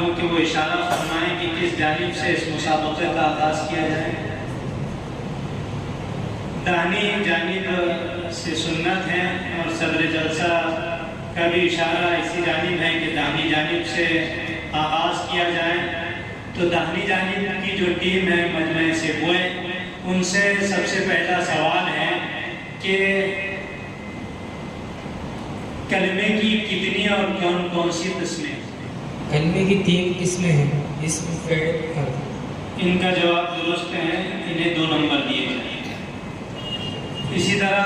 ہوں کہ وہ اشارہ فرمائیں کہ کس جانب سے اس مسابقے کا آغاز کیا جائے۔ داہنی جانب سے سنت ہے اور صدر جلسہ کا بھی اشارہ اسی جانب ہے کہ داہنی جانب سے آغاز کیا جائے۔ تو داہنی جانب کی جو ٹیم ہے مجمع سیبوئے، ان سے سب سے پہلا سوال ہے کہ کلمے کی کتنی اور کون کون سی قسمیں؟ کلمے کی 3 قسمیں ہیں، اسم، فعل، حرف۔ ان کا جواب درست ہے، انہیں 2 نمبر دیے جائیں۔ اسی طرح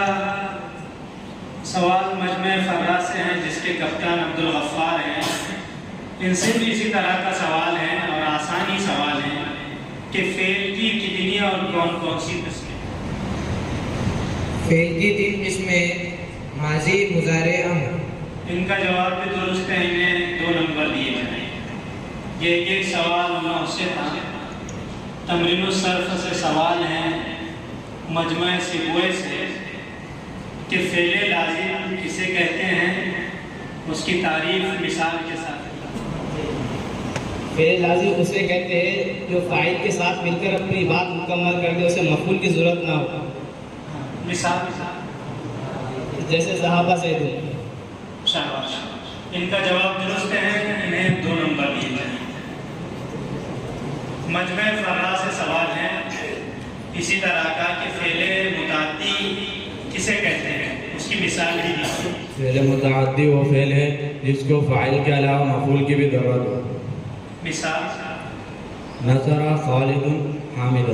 سوال مجمع فرا سے ہیں جس کے کپتان عبدالغفار ہیں، ان سے بھی اسی طرح کا سوال ہے اور آسانی سوال ہے کہ فعل کی کتنی اور کون کون سی قسمیں؟ فعل کی 3 قسمیں، ماضی، مضارع، امر۔ ان کا جواب بھی درست ہے، انہیں 2 نمبر دیے جائیں۔ یہ ایک سوال 9 سے تھا۔ تمرین الصرف سے سوال ہے مجمع سیبوئے سے کہ فعل لازم کسے کہتے ہیں، اس کی تعریف مثال کے ساتھ۔ فعل لازم اسے کہتے ہیں جو فاعل کے ساتھ مل کر اپنی بات مکمل کر دے، اسے مفعول کی ضرورت نہ ہو۔ مثال جیسے ذہب زید۔ شاباش، ان کا جواب درست ہے، انہیں 2 نمبر دیے جائیں۔ مجمع فرا سے سوال ہے اسی طرح کا کہ فعل متعدی کسے کہتے ہیں، اس کی مثال بھی دی۔ فعل متعدی وہ فعل ہے جس کو فاعل کے علاوہ مفعول کی بھی ضرورت ہو۔ مثال نصر خالد حامد۔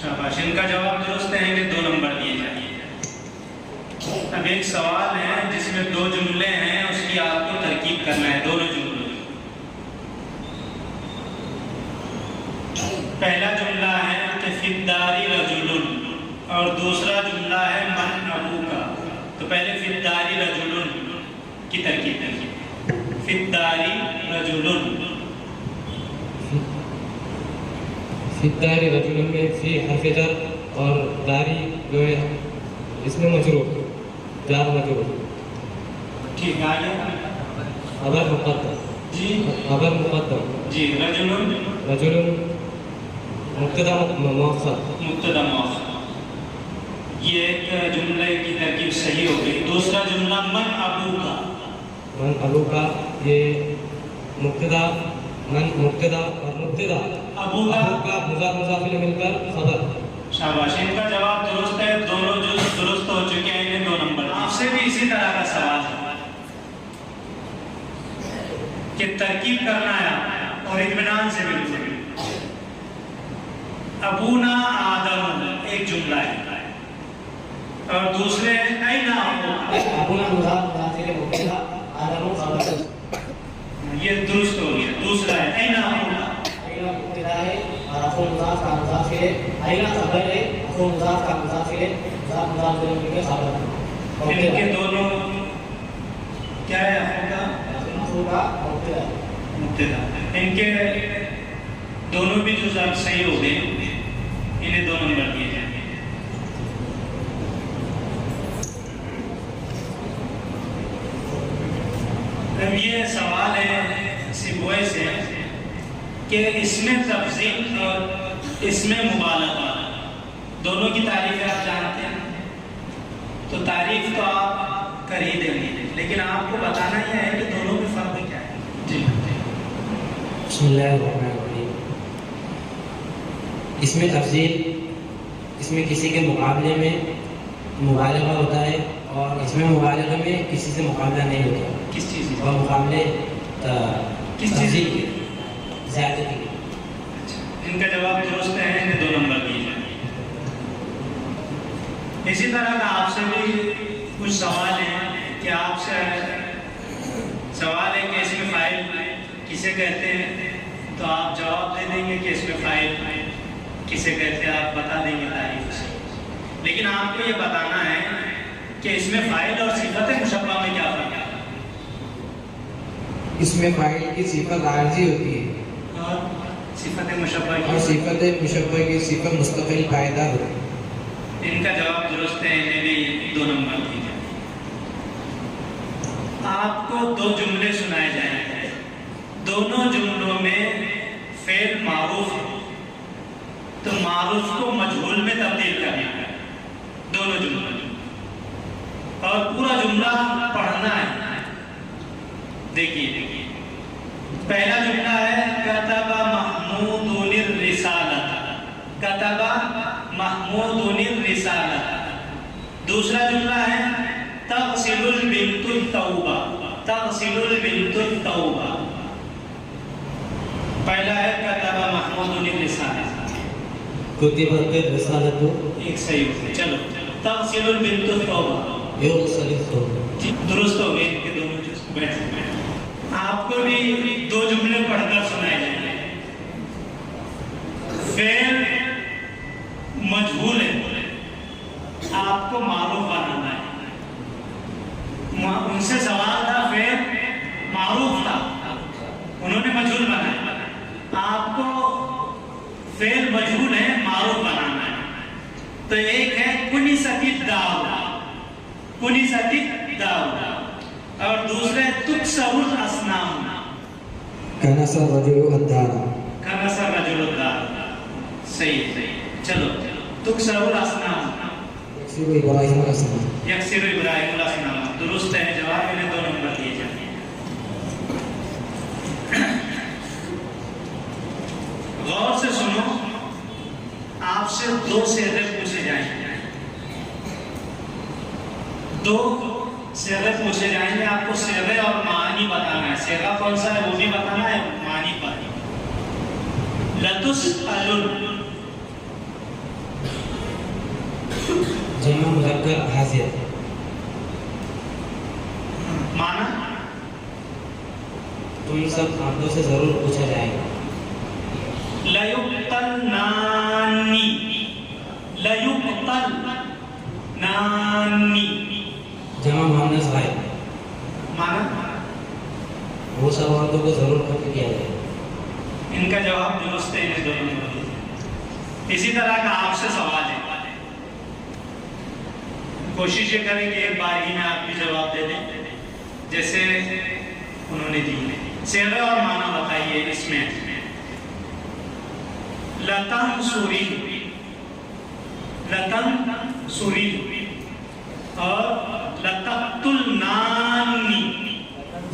شاباش، ان کا جواب درست ہے، انہیں 2 نمبر دیے جائیں۔ اب ایک سوال ہے جس میں 2 جملے ہیں، اس کی آپ کو ترکیب کرنا ہے، دونوں جملے۔ پہلا جملہ ہے کہ فی الدار رجل اور دوسرا جملہ ہے من ابوک۔ تو پہلے فی الدار رجل کی ترکیب ہے۔ فی الدار رجل، فی الدار رجل میں فی حرف جر اور داری جو ہے اس میں مجرور، جار مجرور۔ ٹھیک ہے، آگے خبر مقدم جی خبر مقدم جی رجل رجل مبتدا مؤخر۔ مبتدا مؤخر، یہ ایک جملے کی ترکیب صحیح ہو گئی۔ دوسرا جملہ من ابوک۔ من ابو کا، یہ مبتدا، من مبتدا اور مبتدا ابو کا مضاف مضاف الیہ مل کر خبر۔ شاباش، ان کا جواب درست ہے، دونوں جو درست ہو چکے ہیں، انہیں 2 نمبر۔ آپ سے بھی اسی طرح کا سوال ہے کہ ترکیب کرنا ہے اور اطمینان سے بالکل۔ ابونا آدم ایک جملہ ہے اور دوسرے اینا ابونا مضاف مضاف الیہ مبتدا، آدم خبر۔ یہ درست ہو گیا۔ دوسرا ہے اینا اینا مبتدا ہے اور اخو مضاف کا مضاف الیہ، اینا خبر ہے، اخو مضاف کا مضاف الیہ، مضاف مضاف الیہ کے خبر۔ ان کے دونوں کیا ہے؟ اخو کا مبتدا، مبتدا۔ ان کے دونوں بھی جو صحیح ہو گئے، انہیں 2 نمبر دیے جائیں گے۔ اب یہ سوال ہے سیبوئے سے کہ اس میں تفضیل اور اس میں مبالغہ دونوں کی تعریف آپ جانتے ہیں، تو تعریف تو آپ کر ہی دیں گے، لیکن آپ کو بتانا ہی ہے کہ دونوں میں فرق کیا ہے۔ جی بسم اللہ الرحمن الرحیم۔ اس میں تفضیل، اس میں کسی کے مقابلے میں مبالغہ ہوتا ہے، اور اس میں مبالغہ میں کسی سے مقابلہ نہیں ہوتا۔ کس چیز اور مقابلے کس چیز کی زیادتی کی۔ ان کا جواب درست ہے، انہیں 2 نمبر دیے جائیں۔ اسی طرح کا آپ سے بھی کچھ سوال ہیں کہ آپ سے سوال ہے کہ اس میں فاعل کسے کہتے ہیں، تو آپ جواب دے دیں گے کہ اس میں فاعل کسے کہتے ہیں، آپ بتا دیں گے تعریف سے۔ لیکن آپ کو یہ بتانا ہے کہ اس میں فاعل اور صفت مشبہ میں کیا فرق ہے۔ اس میں فاعل کی صفت عارضی ہوتی ہے اور صفت مشبہ اور صفت مشبہ کی صفت مستقل پائیدار ہوتی ہے۔ ان کا جواب درست ہے، انہیں بھی 2 نمبر دیجیے۔ آپ کو 2 جملے سنائے جائیں گے، دونوں جملوں فعل معروف ہے تو معروف کو مجہول میں تبدیل کرنا ہے، دونوں جملے، اور پورا جملہ پڑھنا ہے۔ دیکھیے پہلا جملہ ہے کتب محمود الرسالۃ، کتب محمود الرسالۃ۔ دوسرا جملہ ہے تغسل البنت الثوب، تغسل البنت الثوب۔ پہلا ہے کتب محمود الرسالۃ، كتبت الرسالة ایک صحیح ہوتا ہے۔ چلو تغسل البنت الثوب، يغسل الثوب۔ جی درست ہو گئے کہ دونوں چیز بیٹھ۔ آپ کو بھی دو جملے پڑھ کر سنائے جائیں گے۔ فعل مجہول ہے، آپ کو معروف بنانا ہے۔ ان سے سوال تھا، فعل معروف تھا، انہوں نے مجہول بنایا، آپ کو فعل مجہول ہے معروف بنانا ہے۔ تو ایک ہے کنست الدار، کنست الدار، اور دوسرے تکسر الاسنام، كنس الرجل الدار، کنس الرجل الدار۔ صحیح، چلو تکسر الاسنام، يكسر إبراهيم الأصنام۔ یکسر ابراہیم الاسنام، درست ہے جواب، انہیں 2 نمبر دیے جائیں گے۔ غور سے سنو، آپ سے 2 صیغے پوچھے جائیں گے، 2 صیغے پوچھے جائیں گے، آپ کو صیغے اور معنی بتانا ہے۔ صیغہ کون سا ہے وہ بھی بتانا ہے، معنی پر۔ لتسألن، جمع مذکر حاضر، معنی تم سب آنکھوں سے ضرور پوچھا جائے گا۔ لیقتلنانی، لیقتلنانی، جمع مؤنث غائب، معنی وہ سب عورتوں کو ضرور قتل کیا جائے گا۔ ان کا جواب درست ہے، انہیں 2 نمبر دیے۔ اسی طرح کا آپ سے سوال ہے، کوشش یہ کریں کہ ایک بار ہی میں آپ بھی جواب دے دیں جیسے انہوں نے دی۔ صیغہ اور معنی بتائیے اس میں۔ لتنصری، لتنصری، اور لتقتلنانی۔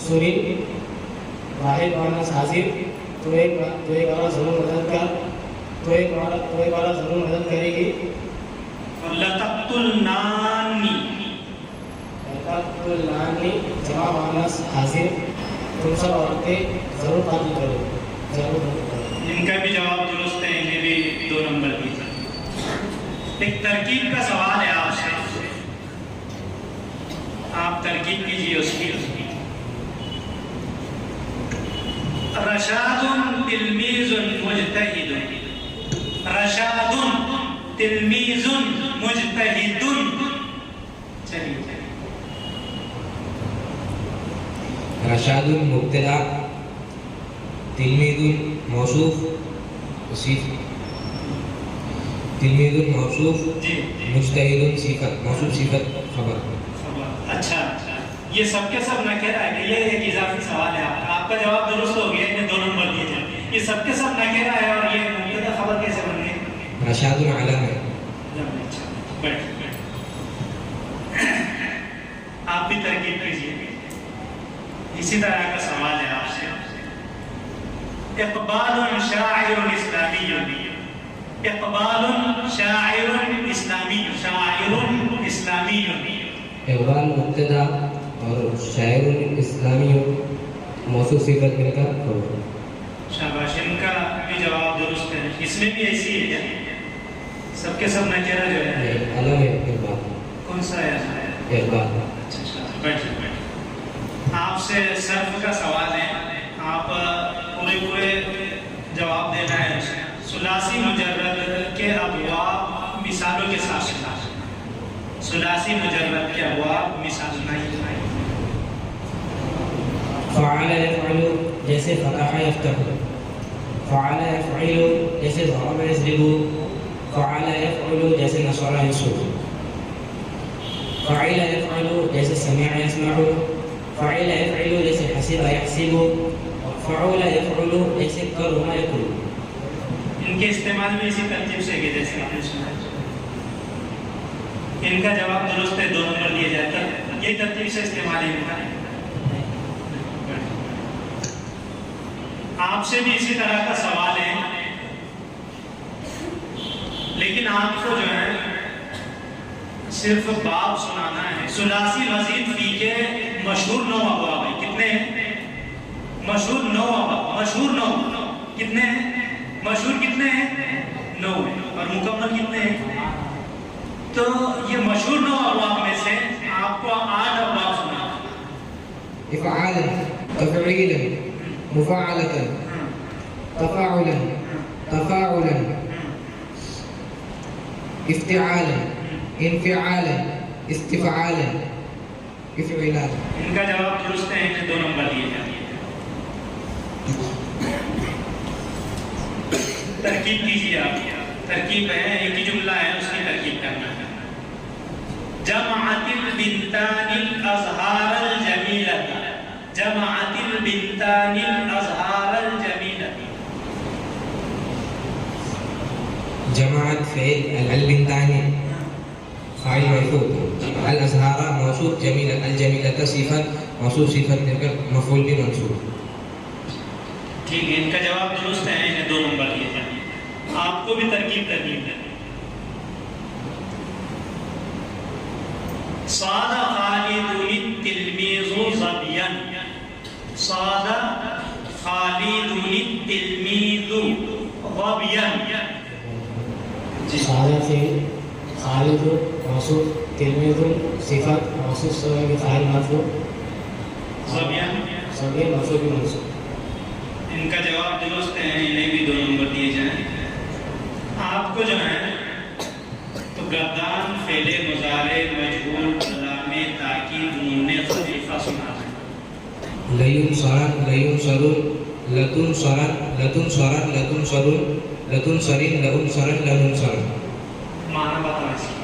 سوری واحد مؤنث حاضر، تو ایک عورت ضرور مدد کر، تو ایک عورت ضرور مدد کرے گی۔ اور لتقتلنانی، لتقتلنانی جمع مؤنث حاضر، تم سب عورتیں ضرور قتل کرو، ضرور قتل کرو۔ ان کا بھی جواب درست ہے، انہیں بھی 2 نمبر دیے۔ ایک ترکیب کا سوال ہے آپ سے، آپ ترکیب کیجیے اس کی۔ رشاد تلمیذ مجتہد، رشاد تلمیذ مجتہد۔ چلیے رشاد مبتدا، تلميذ موصوف، تلميذ موصوف، مجتہد صفت، موصوف صفت خبر۔ اچھا، یہ سب کے سب نکرہ ہے کہ یہ ایک اضافی سوال ہے، آپ کا جواب درست ہو گیا، انہیں 2 نمبر دیے جائیں۔ یہ سب کے سب نکرہ ہے اور یہ مبتدا خبر کیسے بن گئے؟ رشاد علم ہے۔ اچھا بیٹھ، آپ بھی ترکیب کیجیے۔ اسی طرح کا سوال ہے آپ سے، اقبال شاعر اسلامی، اقبال شاعر اسلامی، شاعر اسلامی۔ اقبال مبتدا اور شاعر اسلامی موصوف صفت مل کر خبر۔ شاباش، ان کا بھی جواب درست ہے۔ اس میں بھی ایسی ہے کیا؟ سب کے سب نکرہ جو ہے علم ہے اقبال۔ کون سا ہے؟ اقبال۔ اچھا، بیٹھیں۔ آپ سے صرف کا سوال ہے، آپ پورے جواب دینا ہے۔ ثلاثی مجرد کے ابواب مثالوں کے ساتھ، ثلاثی مجرد کے ابواب مثال سنائیے۔ فعل يفعل جیسے فتح یفتح، فعل يفعل جیسے ضرب یضرب، فعل يفعل جیسے نصر ينصر، فعل يفعل جیسے سمع يسمع، فعل يفعل جیسے حسب يحسب، فعول يفعل جیسے کرما یکرم. ان کے استعمال بھی اسی ترتیب سے ہے جیسے آپ نے سنا. ان کا جواب درست ہے 2 نمبر دیا جاتا ہے. یہ ترتیب سے استعمال ہے ان کا. آپ سے بھی اسی طرح کا سوال ہے، لیکن آپ کو جو ہے صرف باب سنانا ہے. ثلاثی مزید فی کے مشہور 9 ابواب ہیں. کتنے ہیں؟ مشہور 9 ابواب. مشہور 9 کتنے ہیں؟ مشہور کتنے ہیں؟ 9 ہیں. اور مکمل کتنے ہیں؟ تو یہ مشہور 9 ابواب میں سے آپ کو 8 ابواب سنانا ہے. افعالا، تفعیلا، مفاعلة، تفاعلا، تفاعلا، افتعالا، انفعالا، استفعالا، افعالا. ان کا جواب درست ہے. انہیں 2 نمبر دیے جاتے ہیں. ترکیب کیجیے آپ. ترکیب ہے ایک ہی جملہ ہے، اس کی ترکیب کرنا ہے. جمعت البنتان الازہار الجمیلۃ. جمعت البنتان الازہار الجمیلۃ. جماعت فعل البنتان فاعل مرفوع، الازہار موصوف، جمیلۃ الجمیلۃ صفت موصوف، صفت مل کر مفعول بھی منصوب. ٹھیک ہے. ان کا جواب درست ہے. انہیں 2 نمبر دیے جائیں. آپ کو بھی ترکیب کرنی ہے. صاد خالد التلمیذ ظبیا. صاد خالد التلمیذ ظبیا. صاد فعل، خالد موصوف، تلمیذ صفت موصوف سوئے کے فاعل مرفوع، ظبیا. صغیر مرفوع بھی منصوب. ان کا جواب درست ہے. انہیں بھی 2 نمبر دیے جائیں. آپ کو جو ہے تو گردان، فعل مضارع، مجہول، علامہ تاکید، نون خفیفہ سنا ہے. لیون سرن، لیون سرون، لتن سرن، لتن سرن، لتن سرون، لتن سرین، لون سرن، لون سرن. معنی بتائیں اس کا.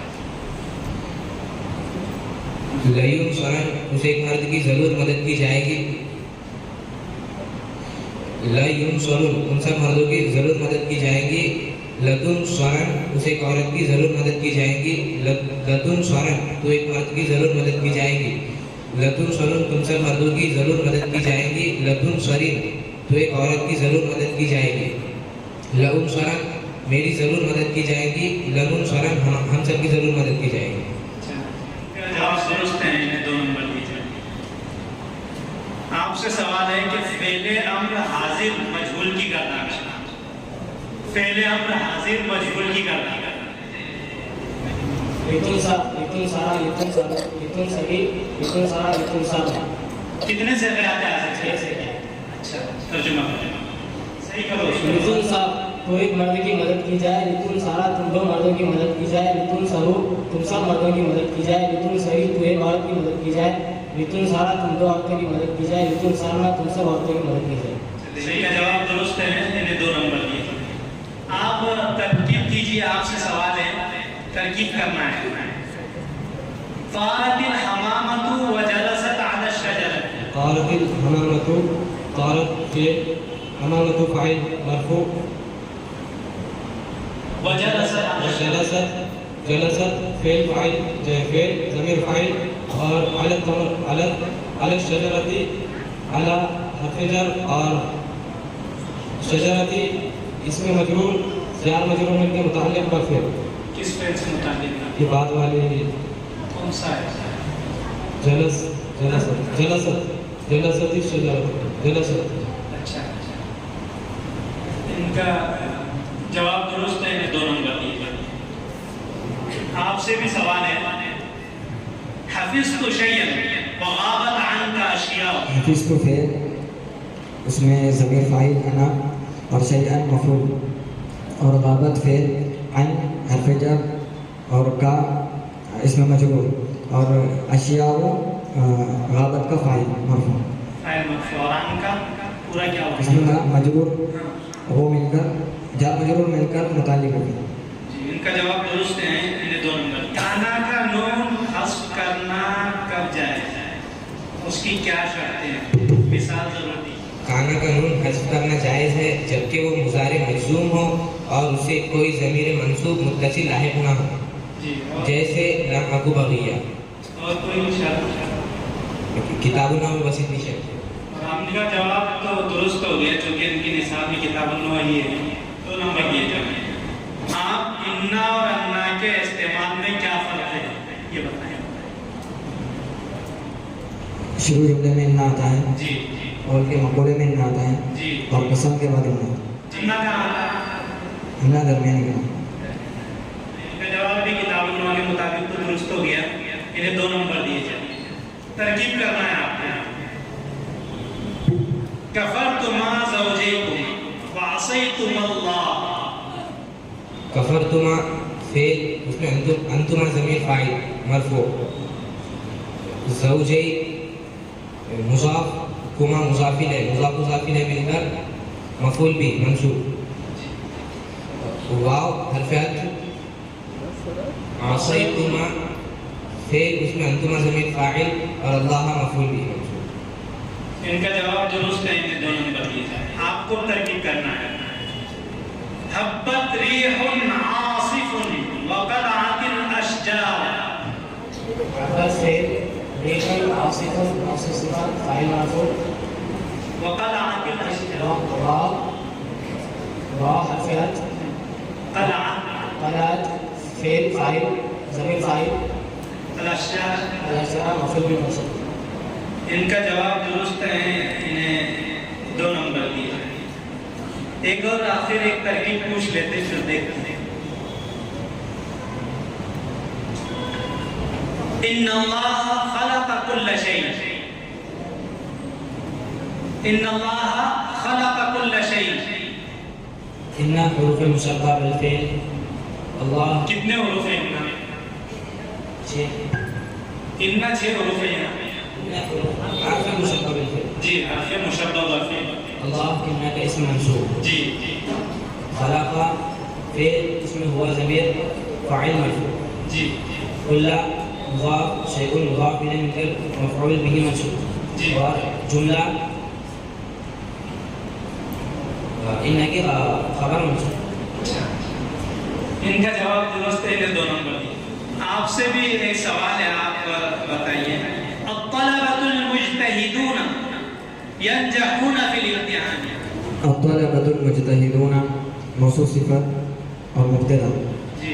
لیون سرن اسے ایک مرد کی ضرور مدد کی جائے گی. لیون سرون ان سب مردوں کی ضرور مدد کی جائے گی. لتن سرن اسے ایک عورت کی ضرور مدد کی جائے گی. لتن سرن تو ایک مرد کی ضرور مدد کی جائے گی. لتن سرن تم سب مردوں کی ضرور مدد کی جائے گی. لتن سرین تو ایک عورت کی ضرور مدد کی جائے گی. لون سرن میری ضرور مدد کی جائے گی. لون سرن ہم سب کی ضرور مدد کی جائے گی. جواب درست ہے. انہیں 2 نمبر دیے جائیں. آپ سے سوال ہے کہ فعل امر حاضر مجہول کی گردان. فعل امر حاضر مجہول کی گردان. لتن سارا، لتن سارا، لتن سری، لتن سارا، لتن سارا. کتنے سے آتے ہیں؟ اچھا ترجمہ صحیح کرو. لتن سارا تو ایک مرد کی مدد کی جائے. لتن سارا تم 2 مردوں کی مدد کی جائے. لتن سرو تم سب مردوں کی مدد کی جائے. لتن سری تو ایک عورت کی مدد کی جائے. لتن سارا تم 2 عورتوں کی مدد کی جائے. لتن سارا تم سب عورتوں کی مدد کی جائے. صحیح کا جواب درست ہے. انہیں 2 نمبر دیے. آپ ترکیب کیجیے. آپ سے سوال ہے، ترکیب کرنا ہے. طارت الحمامۃ وجلست علی الشجرۃ. طارت الحمامۃ، طارت فعل، حمامۃ فاعل مرفوع، وجلست جلست فعل فاعل فعل ضمیر فاعل. اور علی الشجرۃ، علی حرف جر، اور شجرۃ اس میں مجرور، جار مجرور مل کے متعلق پر فعل. کس فعل سے متعلق ہے؟ یہ بعد والی کون سا ہے؟ جلست الشجرۃ، جلست. اچھا. ان کا جواب درست ہے. انہیں 2 نمبر دیے جائیں. آپ سے بھی سوال ہے. حفظت شیئا وغابت عنک اشیاء. حفظ تو فعل، اس میں ضمیر فاعل انا اور شیئا مفعول، اور غابت فعل، عن حرف جر اور کا اس میں مجرور، اور اشیاء غابت کا فاعل مرفوع. فاعل مرفوع. اور عنک پورا کیا اس ہوگا؟ میں مجرور وہ مل کر، جار مجرور مل کر متعلق ہوگا. جی. ان کا جواب درست ہے. انہیں 2 نمبر. کانا کا نون حذف کرنا کب جائز ہے؟ اس کی کیا شرطیں ہیں؟ مثال ضرور دی. کانا کا نون حذف کرنا جائز ہے جبکہ وہ مضارع مجزوم ہو اور اسے کوئی ضمیر منصوب متصل لاحق نہ ہو، جیسے لم اکو بغیہ. اور کوئی شرط؟ کتاب النحو میں بس اتنی شرط ہے. ہم کا جواب تو درست ہو گیا چونکہ ان کی نصاب میں کتاب النحو ہی ہے. 2 نمبر دیے جائیں. آپ انا اور انا کے استعمال میں کیا فرق ہے یہ بتائیں. شروع جملے میں انا آتا ہے جی اور کے مقولے میں انا آتا ہے جی. اور قسم کے بعد انا. انا کہاں آتا ہے؟ انا درمیانی کا. ان کا جواب بھی کتاب النحو کے مطابق تو درست ہو گیا. انہیں 2 نمبر دیے جائیں. ترکیب کرنا ہے آپ نے. کفرتما زوجیکم وعصیتم اللہ. کفرتما فعل اس میں انتما ضمیر فاعل مرفوع، زوجی مضاف، کما مضاف الیہ، مضاف الیہ مل کر مفعول بھی منصوب، واو حرف عطف، عصیتما فعل اس میں انتما ضمیر فاعل اور اللہ مفعول بھی منصوب. ان کا جواب درست ہے. انہیں 2 نمبر دیے جائیں. آپ کو ترکیب کرنا ہے. حبت ریح عاصف وقلعت الاشجار. حبت فعل، ریح عاصف، عاصف صفت، فاعل مرفوع، وقلعت الاشجار. واو حرف عطف، قلعت قلعت فعل فاعل ضمیر فاعل، الاشجار. الاشجار مفعول بھی منصوب. ان کا جواب درست ہے. انہیں 2 نمبر دیے جائیں. ایک اور آخر ایک ترکیب پوچھ لیتے پھر دیکھتے ہیں. ان اللہ خلق کل شیء. ان اللہ خلق کل شیء. ان حروف مشبہ بالفعل. اللہ کتنے حروف ہیں ان میں؟ 6 ان میں 6 حروف ہیں یہاں. حرف مشبہ بالفعل. جی حرف مشبہ بالفعل. اللہ ان کا اسم منصوب. جی خلق فعل اس میں ہوا ضمیر فاعل مرفوع. جی کل مضاف شیء مضاف الیہ مل کر مفعول به منصوب. جی. اور جملہ ان کی خبر منصوب. ان کا جواب درست ہے. انہیں 2 نمبر دیے. آپ سے بھی ایک سوال ہے. آپ بتائیے. الطلبة المجتهدون ينجحون في الامتحان. الطلبة المجتهدون موصوف صفت اور مبتدا. جی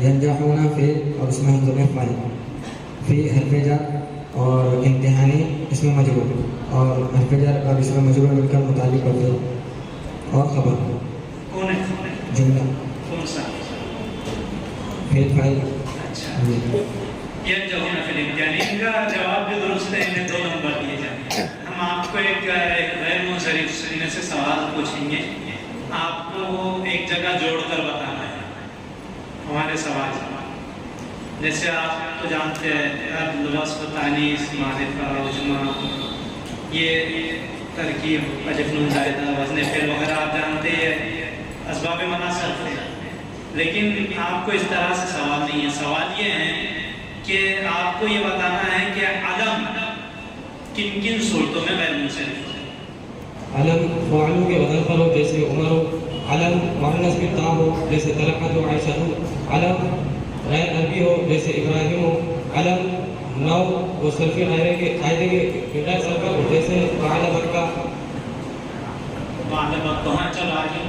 ينجحون فعل اور اس میں ضمیر فاعل، فی حرف جر اور امتحانی اس میں مجرور اور حرف جر اور اس میں مجرور مل کر متعلق ہوتے اور خبر. کون ہے؟ جملہ کون سا؟ فعل فاعل. اچھا. ينجحون في الامتحان. ان کا جواب بھی درست ہے. انہیں 2 نمبر دیے جائیں. ہم آپ کو ایک غیر منصرف میں سے سوال پوچھیں گے. آپ کو ایک جگہ جوڑ کر بتانا ہے ہمارے سوال. جیسے آپ تو جانتے ہیں وصف، تانیث، معرفہ، عجمہ، یہ ترکیب، الف نون زائدہ، وزن فعل وغیرہ آپ جانتے ہیں. اسباب منع صرف ہے. لیکن آپ کو اس طرح سے سوال نہیں ہے. سوال یہ ہے کہ آپ کو یہ بتانا ہے کہ علم کن کن صورتوں میں غیر منصرف ہے. علم فاعل کے بدل پر ہو جیسے عمر ہو. علم مؤنث میں تا ہو جیسے طلحہ و عائشہ ہو. علم غیر عربی ہو جیسے ابراہیم ہو. علم نو و صرفی غیرے کے قاعدے کے غیر صرف ہو جیسے فعل برکہ. بعد وقت کہاں چلا آگے.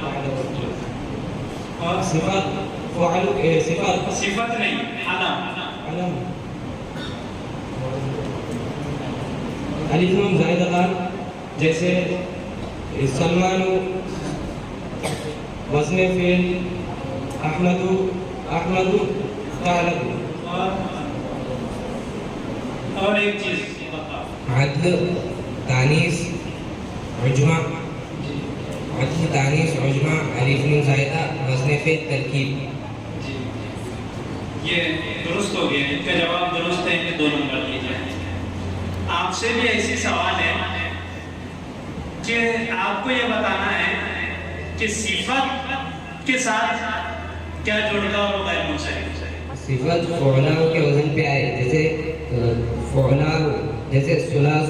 اور صفات فاعل صفات صفت نہیں، علم. علم الف نون زائدہ دال جیسے سلمان، وزن فعل احمد، احمد تعلق. اور ایک چیز بتاؤ. عدل، تانیث، عجمہ. عدل، تانیث، عجمہ، الف نون زائدہ، وزن فعل، ترکیب. جی یہ درست ہو گیا. ان کا جواب درست ہے. انہیں 2 نمبر دیے جائیں. آپ سے بھی ایسی سوال ہے کہ آپ کو یہ بتانا ہے کہ صفت کے ساتھ کیا جڑ گا اور غیر منصرف. صفت فعلا کے وزن پہ آئے جیسے فعلا، جیسے ثلاث،